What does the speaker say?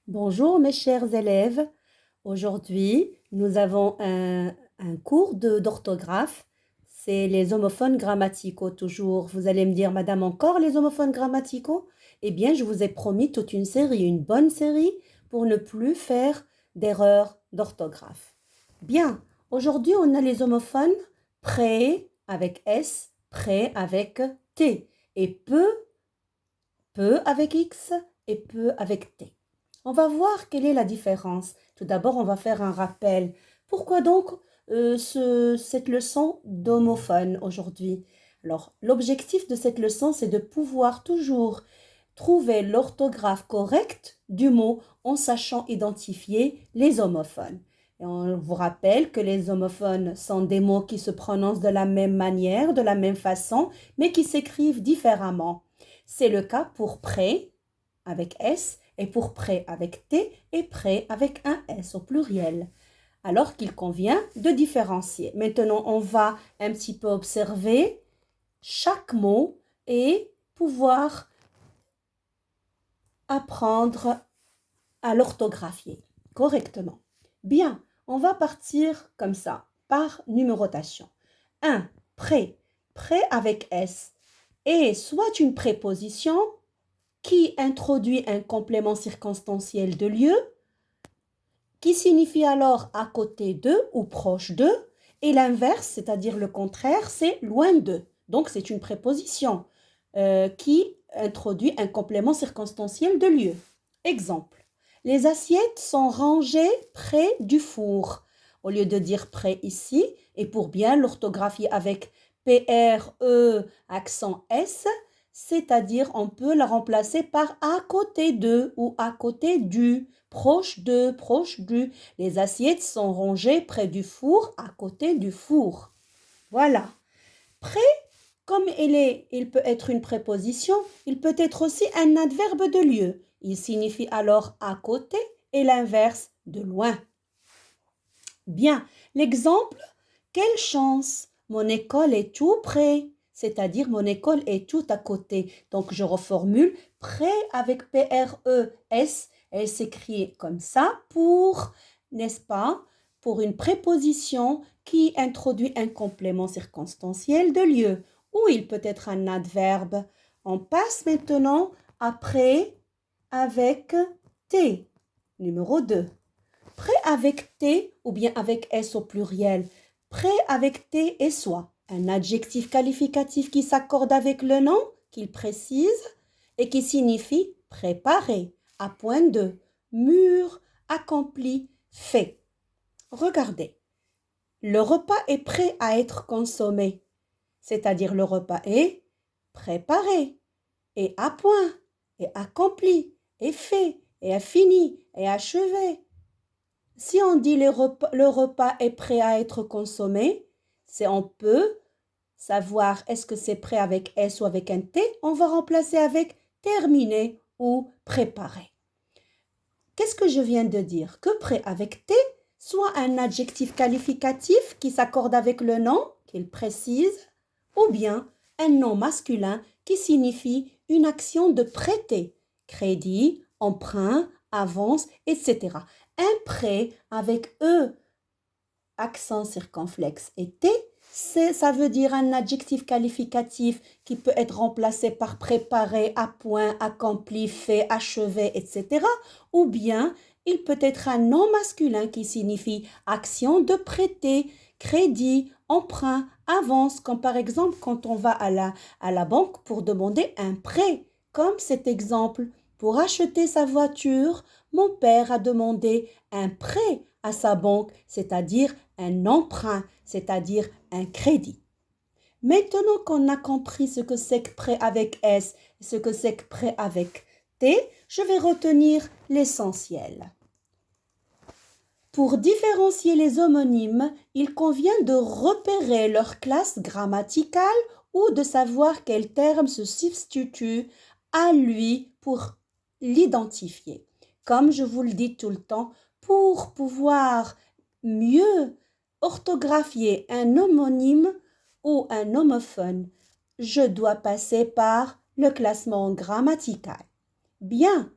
Bonjour mes chers élèves. Aujourd'hui, nous avons un cours d'orthographe. C'est les homophones grammaticaux toujours. Vous allez me dire, Madame, encore les homophones grammaticaux? Eh bien, je vous ai promis toute une série, une bonne série, pour ne plus faire d'erreurs d'orthographe. Bien, aujourd'hui, on a les homophones prêt avec S, prêt avec T, et peu avec X et peu avec T. On va voir quelle est la différence. Tout d'abord, on va faire un rappel. Pourquoi donc cette leçon d'homophone aujourd'hui? Alors, l'objectif de cette leçon, c'est de pouvoir toujours trouver l'orthographe correcte du mot en sachant identifier les homophones. Et on vous rappelle que les homophones sont des mots qui se prononcent de la même manière, de la même façon, mais qui s'écrivent différemment. C'est le cas pour prêt avec S et pour prêt avec T et prêt avec un S au pluriel. Alors qu'il convient de différencier. Maintenant, on va un petit peu observer chaque mot et pouvoir apprendre à l'orthographier correctement. Bien, on va partir comme ça, par numérotation. 1. Prêt. Prêt avec S est soit une préposition qui introduit un complément circonstanciel de lieu, qui signifie alors à côté de ou proche de, et l'inverse, c'est-à-dire le contraire, c'est loin de. Donc c'est une préposition qui introduit un complément circonstanciel de lieu. Exemple, les assiettes sont rangées près du four. Au lieu de dire près ici, et pour bien l'orthographier avec PRE accent S, c'est-à-dire on peut la remplacer par à côté de ou à côté du, proche de, proche du. Les assiettes sont rangées près du four, à côté du four. Voilà. Près, comme il peut être une préposition, il peut être aussi un adverbe de lieu. Il signifie alors à côté et l'inverse de loin. Bien, l'exemple, quelle chance, mon école est tout près, c'est-à-dire mon école est tout à côté. Donc je reformule, près avec P-R-E-S, elle s'écrit comme ça pour, n'est-ce pas, pour une préposition qui introduit un complément circonstanciel de lieu, ou il peut être un adverbe. On passe maintenant après avec T, numéro 2. Prêt avec T ou bien avec S au pluriel. Prêt avec T et soit un adjectif qualificatif qui s'accorde avec le nom, qu'il précise et qui signifie préparé, à point de, mûr, accompli, fait. Regardez, le repas est prêt à être consommé, c'est-à-dire le repas est préparé et à point et accompli et fait et fini et achevé. Si on dit le repas est prêt à être consommé, c'est on peut savoir est-ce que c'est prêt avec S ou avec un T, on va remplacer avec terminé ou préparé. Qu'est-ce que je viens de dire? Que prêt avec T soit un adjectif qualificatif qui s'accorde avec le nom, qu'il précise, ou bien un nom masculin qui signifie une action de prêter, crédit, emprunt, avance, etc. Un prêt avec E, accent circonflexe et T, ça veut dire un adjectif qualificatif qui peut être remplacé par préparé, à point, accompli, fait, achevé, etc. Ou bien il peut être un nom masculin qui signifie action de prêter, crédit, emprunt, avance, comme par exemple quand on va à la banque pour demander un prêt, comme cet exemple. Pour acheter sa voiture, mon père a demandé un prêt à sa banque, c'est-à-dire un emprunt, c'est-à-dire un crédit. Maintenant qu'on a compris ce que c'est que prêt avec S et ce que c'est que prêt avec T, je vais retenir l'essentiel. Pour différencier les homonymes, il convient de repérer leur classe grammaticale ou de savoir quel terme se substitue à lui pour l'identifier. Comme je vous le dis tout le temps, pour pouvoir mieux orthographier un homonyme ou un homophone, je dois passer par le classement grammatical. Bien,